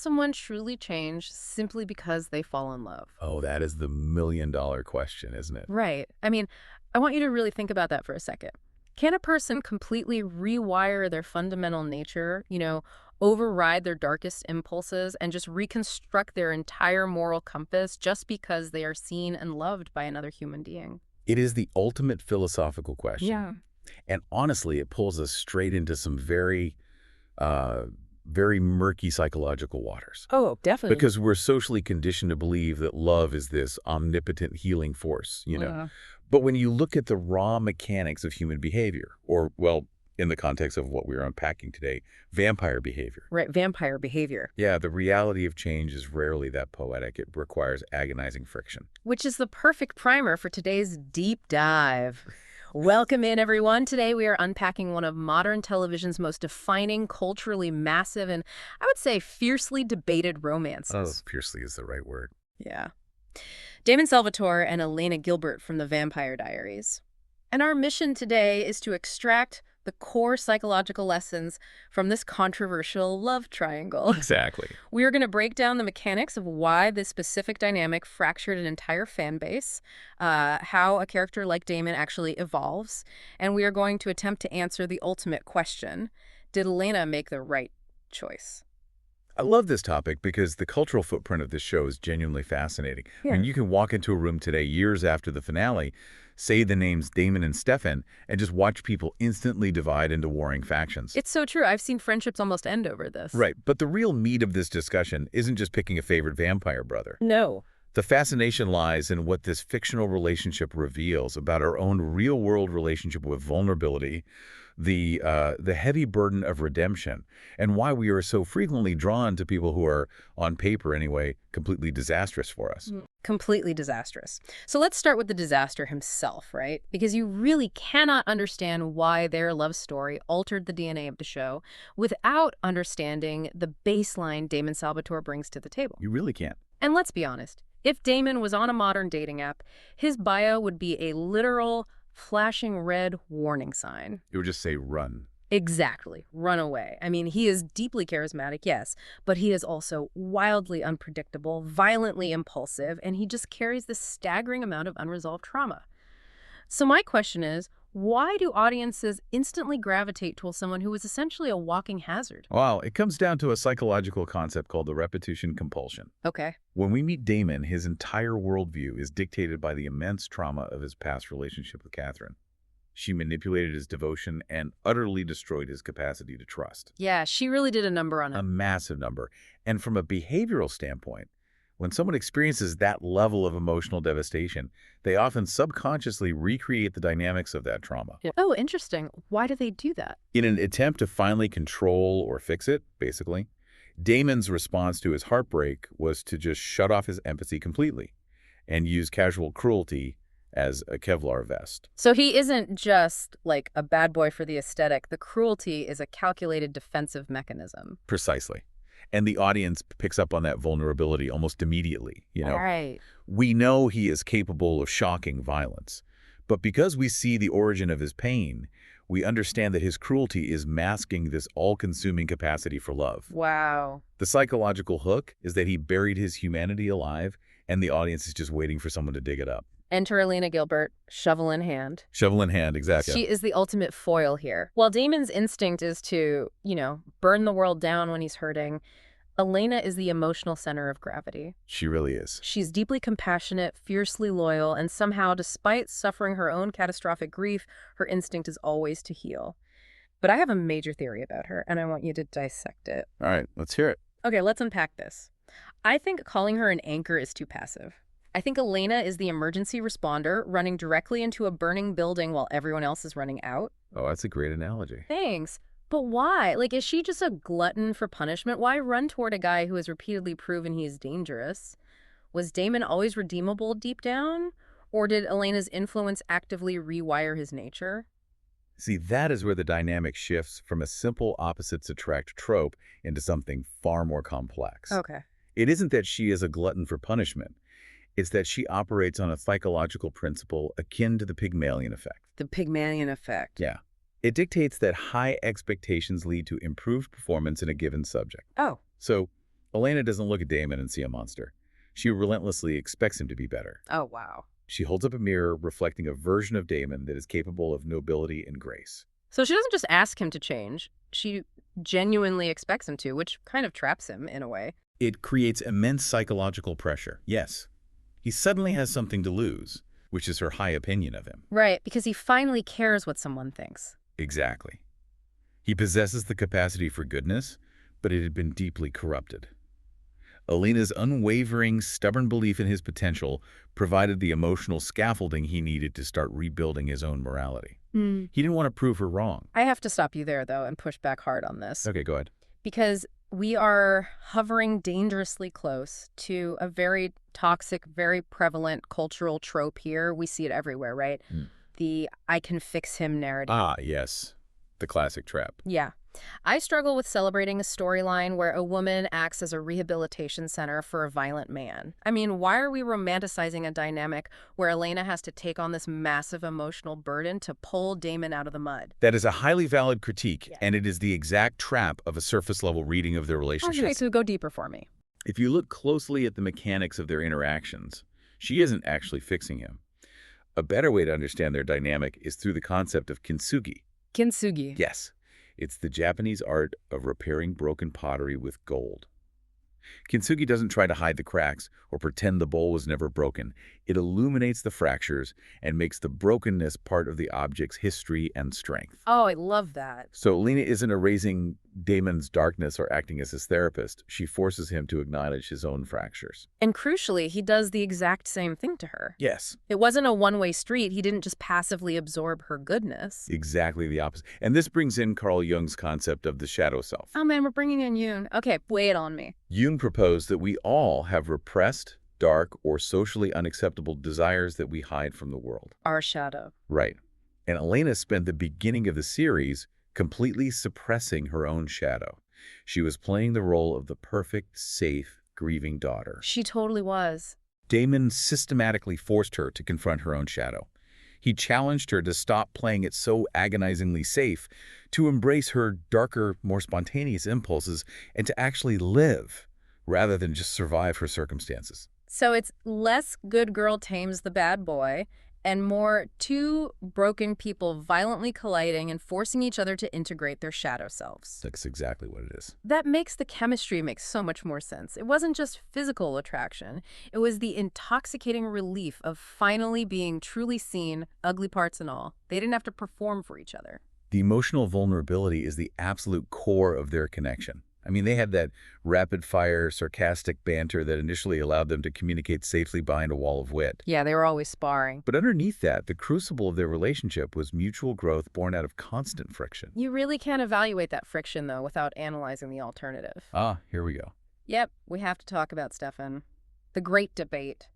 someone truly change simply because they fall in love? Oh, that is the million-dollar question, isn't it? Right. I mean, I want you to really think about that for a second. Can a person completely rewire their fundamental nature, override their darkest impulses and just reconstruct their entire moral compass just because they are seen and loved by another human being? It is the ultimate philosophical question. Yeah. And honestly, it pulls us straight into some uh, very murky psychological waters. Oh, definitely. Because we're socially conditioned to believe that love is this omnipotent healing force. Yeah. But when you look at the raw mechanics of human behavior, or, well, in the context of what we're unpacking today, vampire behavior. Right, vampire behavior. Yeah, the reality of change is rarely that poetic. It requires agonizing friction. Which is the perfect primer for today's deep dive. Welcome in, everyone. Today we are unpacking one of modern television's most defining, culturally massive, and I would say fiercely debated romances. Oh, fiercely is the right word. Yeah. Damon Salvatore and Elena Gilbert from the Vampire Diaries. And our mission today is to extract the core psychological lessons from this controversial love triangle. Exactly. We are going to break down the mechanics of why this specific dynamic fractured an entire fan base, how a character like Damon actually evolves, and we are going to attempt to answer the ultimate question: did Elena make the right choice? I love this topic because the cultural footprint of this show is genuinely fascinating. Yeah. I mean, you can walk into a room today, years after the finale, say the names Damon and Stefan, and just watch people instantly divide into warring factions. It's so true. I've seen friendships almost end over this. Right, but the real meat of this discussion isn't just picking a favorite vampire brother. No. The fascination lies in what this fictional relationship reveals about our own real-world relationship with vulnerability, the heavy burden of redemption, and why we are so frequently drawn to people who are, on paper anyway, completely disastrous for us. Completely disastrous. So let's start with the disaster himself, right? Because you really cannot understand why their love story altered the DNA of the show without understanding the baseline Damon Salvatore brings to the table. You really can't. And let's be honest, if Damon was on a modern dating app, his bio would be a literal flashing red warning sign. It would just say run. Exactly. Run away. I mean, he is deeply charismatic, yes, but he is also wildly unpredictable, violently impulsive, and he just carries this staggering amount of unresolved trauma. So my question is, why do audiences instantly gravitate towards someone who is essentially a walking hazard? Well, it comes down to a psychological concept called the repetition compulsion. Okay. When we meet Damon, his entire worldview is dictated by the immense trauma of his past relationship with Catherine. She manipulated his devotion and utterly destroyed his capacity to trust. Yeah, she really did a number on A him. massive number. And from a behavioral standpoint, when someone experiences that level of emotional devastation, they often subconsciously recreate the dynamics of that trauma. Yeah. Oh, interesting. Why do they do that? In an attempt to finally control or fix it, basically, Damon's response to his heartbreak was to just shut off his empathy completely and use casual cruelty as a Kevlar vest. So he isn't just like a bad boy for the aesthetic. The cruelty is a calculated defensive mechanism. Precisely. And the audience picks up on that vulnerability almost immediately, Right. We know he is capable of shocking violence. But because we see the origin of his pain, we understand that his cruelty is masking this all-consuming capacity for love. Wow. The psychological hook is that he buried his humanity alive, and the audience is just waiting for someone to dig it up. Enter Elena Gilbert, shovel in hand. Shovel in hand, exactly. She is the ultimate foil here. While Damon's instinct is to, burn the world down when he's hurting, Elena is the emotional center of gravity. She really is. She's deeply compassionate, fiercely loyal, and somehow, despite suffering her own catastrophic grief, her instinct is always to heal. But I have a major theory about her, and I want you to dissect it. All right, let's hear it. Okay, let's unpack this. I think calling her an anchor is too passive. I think Elena is the emergency responder running directly into a burning building while everyone else is running out. Oh, that's a great analogy. Thanks. But why? Like, is she just a glutton for punishment? Why run toward a guy who has repeatedly proven he is dangerous? Was Damon always redeemable deep down? Or did Elena's influence actively rewire his nature? See, that is where the dynamic shifts from a simple opposites attract trope into something far more complex. Okay. It isn't that she is a glutton for punishment. It's that she operates on a psychological principle akin to the Pygmalion effect. The Pygmalion effect. Yeah. It dictates that high expectations lead to improved performance in a given subject. Oh. So, Elena doesn't look at Damon and see a monster. She relentlessly expects him to be better. Oh, wow. She holds up a mirror reflecting a version of Damon that is capable of nobility and grace. So she doesn't just ask him to change. She genuinely expects him to, which kind of traps him in a way. It creates immense psychological pressure. Yes, he suddenly has something to lose, which is her high opinion of him. Right, because he finally cares what someone thinks. Exactly. He possesses the capacity for goodness, but it had been deeply corrupted. Elena's unwavering, stubborn belief in his potential provided the emotional scaffolding he needed to start rebuilding his own morality. He didn't want to prove her wrong. I have to stop you there, though, and push back hard on this. Okay, go ahead. Because we are hovering dangerously close to a very toxic, very prevalent cultural trope here. We see it everywhere, right? The I can fix him narrative. Ah, yes. The classic trap. Yeah. I struggle with celebrating a storyline where a woman acts as a rehabilitation center for a violent man. I mean, why are we romanticizing a dynamic where Elena has to take on this massive emotional burden to pull Damon out of the mud? That is a highly valid critique, and it is the exact trap of a surface-level reading of their relationship. Okay, so go deeper for me. If you look closely at the mechanics of their interactions, she isn't actually fixing him. A better way to understand their dynamic is through the concept of kintsugi. Kintsugi. Yes. It's the Japanese art of repairing broken pottery with gold. Kintsugi doesn't try to hide the cracks or pretend the bowl was never broken. It illuminates the fractures and makes the brokenness part of the object's history and strength. Oh, I love that. So Elena isn't erasing Damon's darkness or acting as his therapist. She forces him to acknowledge his own fractures. And crucially, he does the exact same thing to her. Yes. It wasn't a one-way street. He didn't just passively absorb her goodness. Exactly the opposite. And this brings in Carl Jung's concept of the shadow self. Oh man, we're bringing in Yoon. Okay, lay it on me. Jung proposed that we all have repressed, dark, or socially unacceptable desires that we hide from the world. Our shadow. Right. And Elena spent the beginning of the series completely suppressing her own shadow. She was playing the role of the perfect, safe, grieving daughter. She totally was. Damon systematically forced her to confront her own shadow. He challenged her to stop playing it so agonizingly safe, to embrace her darker, more spontaneous impulses, and to actually live, rather than just survive her circumstances. So it's less good girl tames the bad boy, and more two broken people violently colliding and forcing each other to integrate their shadow selves. That's exactly what it is. That makes the chemistry make so much more sense. It wasn't just physical attraction. It was the intoxicating relief of finally being truly seen, ugly parts and all. They didn't have to perform for each other. The emotional vulnerability is the absolute core of their connection. I mean, they had that rapid-fire, sarcastic banter that initially allowed them to communicate safely behind a wall of wit. Yeah, they were always sparring. But underneath that, the crucible of their relationship was mutual growth born out of constant friction. You really can't evaluate that friction, though, without analyzing the alternative. Ah, here we go. Yep, we have to talk about Stefan. The great debate.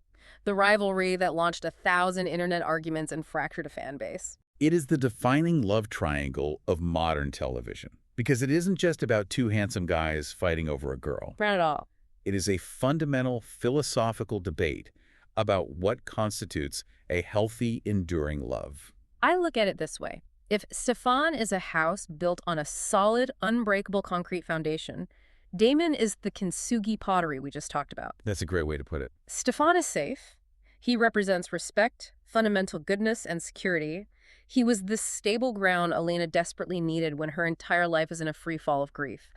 The rivalry that launched 1,000 internet arguments and fractured a fan base. It is the defining love triangle of modern television. Because it isn't just about two handsome guys fighting over a girl. Not at all. It is a fundamental philosophical debate about what constitutes a healthy, enduring love. I look at it this way. If Stefan is a house built on a solid, unbreakable concrete foundation, Damon is the kintsugi pottery we just talked about. That's a great way to put it. Stefan is safe. He represents respect, fundamental goodness, and security. He was the stable ground Elena desperately needed when her entire life is in a free fall of grief.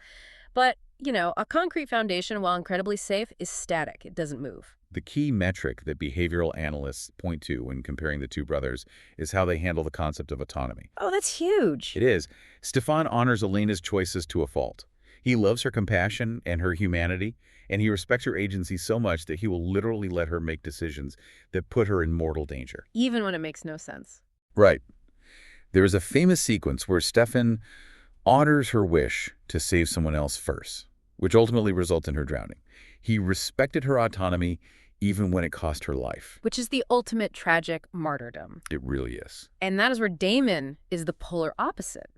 But, you know, a concrete foundation, while incredibly safe, is static. It doesn't move. The key metric that behavioral analysts point to when comparing the two brothers is how they handle the concept of autonomy. Oh, that's huge. It is. Stefan honors Elena's choices to a fault. He loves her compassion and her humanity, and he respects her agency so much that he will literally let her make decisions that put her in mortal danger. Even when it makes no sense. Right. There is a famous sequence where Stefan honors her wish to save someone else first, which ultimately results in her drowning. He respected her autonomy even when it cost her life. Which is the ultimate tragic martyrdom. It really is. And that is where Damon is the polar opposite.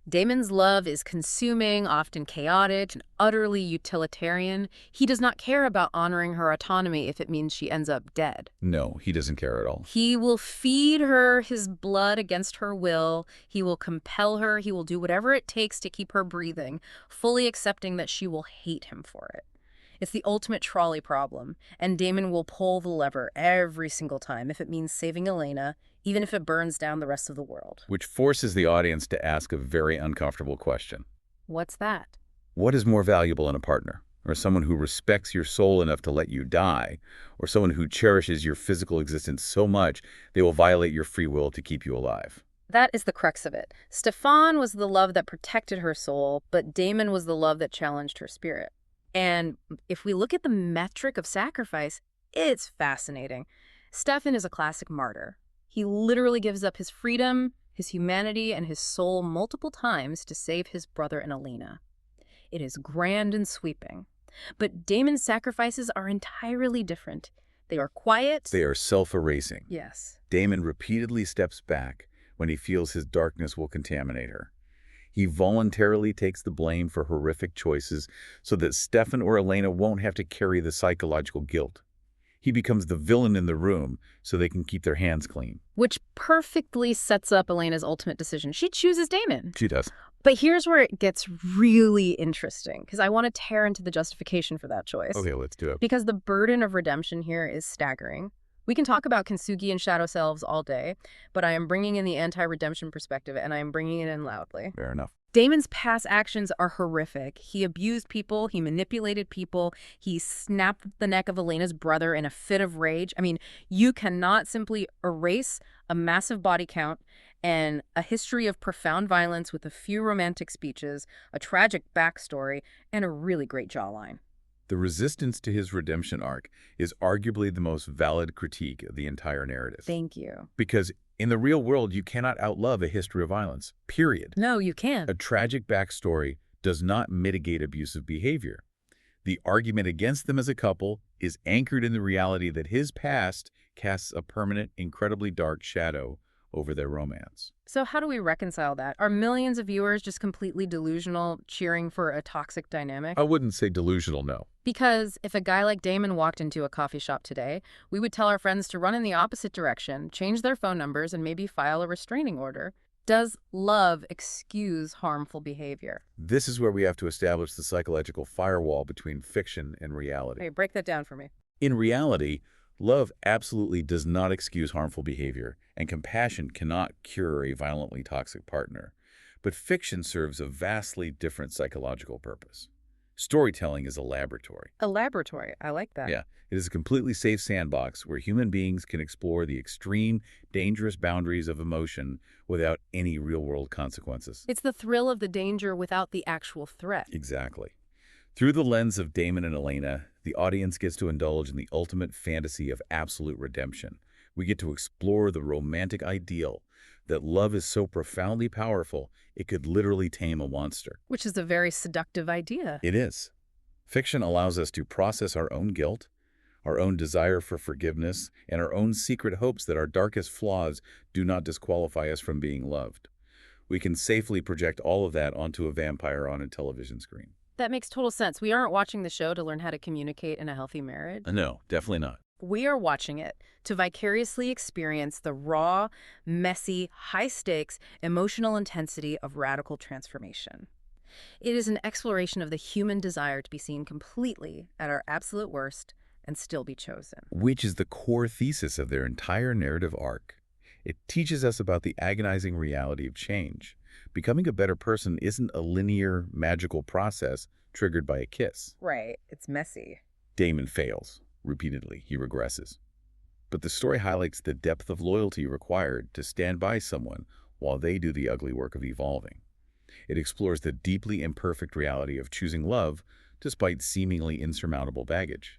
Damon's love is consuming, often chaotic, and utterly utilitarian. He does not care about honoring her autonomy if it means she ends up dead. No, he doesn't care at all. He will feed her his blood against her will. He will compel her. He will do whatever it takes to keep her breathing, fully accepting that she will hate him for it. It's the ultimate trolley problem, and Damon will pull the lever every single time if it means saving Elena, even if it burns down the rest of the world. Which forces the audience to ask a very uncomfortable question. What's that? What is more valuable in a partner? Or someone who respects your soul enough to let you die? Or someone who cherishes your physical existence so much they will violate your free will to keep you alive? That is the crux of it. Stefan was the love that protected her soul, but Damon was the love that challenged her spirit. And if we look at the metric of sacrifice, it's fascinating. Stefan is a classic martyr. He literally gives up his freedom, his humanity, and his soul multiple times to save his brother and Elena. It is grand and sweeping. But Damon's sacrifices are entirely different. They are quiet. They are self-erasing. Yes. Damon repeatedly steps back when he feels his darkness will contaminate her. He voluntarily takes the blame for horrific choices so that Stefan or Elena won't have to carry the psychological guilt. He becomes the villain in the room so they can keep their hands clean. Which perfectly sets up Elena's ultimate decision. She chooses Damon. She does. But here's where it gets really interesting, because I want to tear into the justification for that choice. Okay, let's do it. Because the burden of redemption here is staggering. We can talk about Kintsugi and shadow selves all day, but I am bringing in the anti-redemption perspective, and I am bringing it in loudly. Fair enough. Damon's past actions are horrific. He abused people, he manipulated people, he snapped the neck of Elena's brother in a fit of rage. I mean, you cannot simply erase a massive body count and a history of profound violence with a few romantic speeches, a tragic backstory, and a really great jawline. The resistance to his redemption arc is arguably the most valid critique of the entire narrative. Thank you. Because in the real world, you cannot outlove a history of violence, period. No, you can't. A tragic backstory does not mitigate abusive behavior. The argument against them as a couple is anchored in the reality that his past casts a permanent, incredibly dark shadow over their romance. So how do we reconcile that? Are millions of viewers just completely delusional, cheering for a toxic dynamic? I wouldn't say delusional, no. Because if a guy like Damon walked into a coffee shop today, we would tell our friends to run in the opposite direction, change their phone numbers, and maybe file a restraining order. Does love excuse harmful behavior? This is where we have to establish the psychological firewall between fiction and reality. Hey, break that down for me. In reality, love absolutely does not excuse harmful behavior, and compassion cannot cure a violently toxic partner. But fiction serves a vastly different psychological purpose. Storytelling is a laboratory. A laboratory. I like that. Yeah, it is a completely safe sandbox where human beings can explore the extreme, dangerous boundaries of emotion without any real-world consequences. It's the thrill of the danger without the actual threat. Exactly. Through the lens of Damon and Elena, the audience gets to indulge in the ultimate fantasy of absolute redemption. We get to explore the romantic ideal that love is so profoundly powerful it could literally tame a monster. Which is a very seductive idea. It is. Fiction allows us to process our own guilt, our own desire for forgiveness, and our own secret hopes that our darkest flaws do not disqualify us from being loved. We can safely project all of that onto a vampire on a television screen. That makes total sense. We aren't watching the show to learn how to communicate in a healthy marriage. No, definitely not. We are watching it to vicariously experience the raw, messy, high-stakes, emotional intensity of radical transformation. It is an exploration of the human desire to be seen completely at our absolute worst and still be chosen. Which is the core thesis of their entire narrative arc. It teaches us about the agonizing reality of change. Becoming a better person isn't a linear, magical process triggered by a kiss. Right. It's messy. Damon fails. Repeatedly, he regresses. But the story highlights the depth of loyalty required to stand by someone while they do the ugly work of evolving. It explores the deeply imperfect reality of choosing love despite seemingly insurmountable baggage.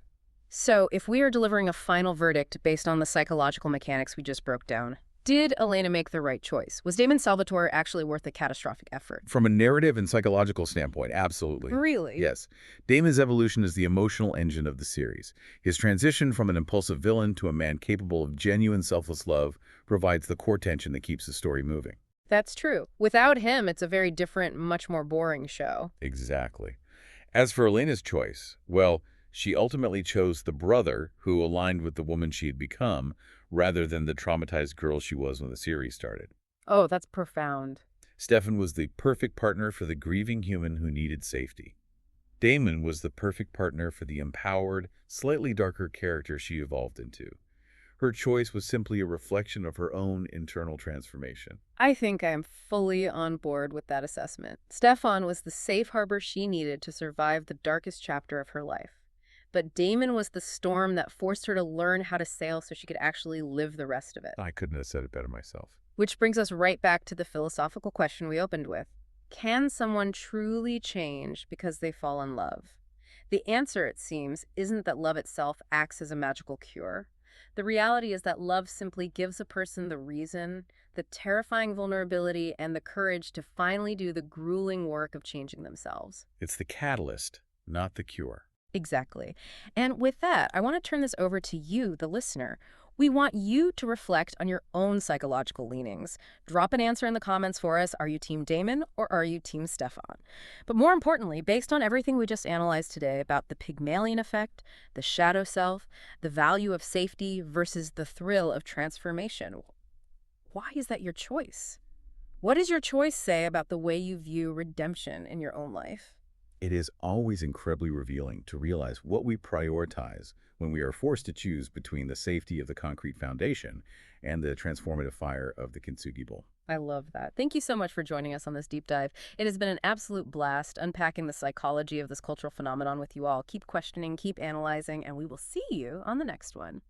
So, if we are delivering a final verdict based on the psychological mechanics we just broke down, did Elena make the right choice? Was Damon Salvatore actually worth the catastrophic effort? From a narrative and psychological standpoint, absolutely. Really? Yes. Damon's evolution is the emotional engine of the series. His transition from an impulsive villain to a man capable of genuine selfless love provides the core tension that keeps the story moving. That's true. Without him, it's a very different, much more boring show. Exactly. As for Elena's choice, well, she ultimately chose the brother who aligned with the woman she had become, rather than the traumatized girl she was when the series started. Oh, that's profound. Stefan was the perfect partner for the grieving human who needed safety. Damon was the perfect partner for the empowered, slightly darker character she evolved into. Her choice was simply a reflection of her own internal transformation. I think I am fully on board with that assessment. Stefan was the safe harbor she needed to survive the darkest chapter of her life. But Damon was the storm that forced her to learn how to sail so she could actually live the rest of it. I couldn't have said it better myself. Which brings us right back to the philosophical question we opened with. Can someone truly change because they fall in love? The answer, it seems, isn't that love itself acts as a magical cure. The reality is that love simply gives a person the reason, the terrifying vulnerability, and the courage to finally do the grueling work of changing themselves. It's the catalyst, not the cure. Exactly. And with that, I want to turn this over to you, the listener. We want you to reflect on your own psychological leanings. Drop an answer in the comments for us. Are you Team Damon or are you Team Stefan? But more importantly, based on everything we just analyzed today about the Pygmalion effect, the shadow self, the value of safety versus the thrill of transformation, why is that your choice? What does your choice say about the way you view redemption in your own life? It is always incredibly revealing to realize what we prioritize when we are forced to choose between the safety of the concrete foundation and the transformative fire of the kintsugi bowl. I love that. Thank you so much for joining us on this deep dive. It has been an absolute blast unpacking the psychology of this cultural phenomenon with you all. Keep questioning, keep analyzing, and we will see you on the next one.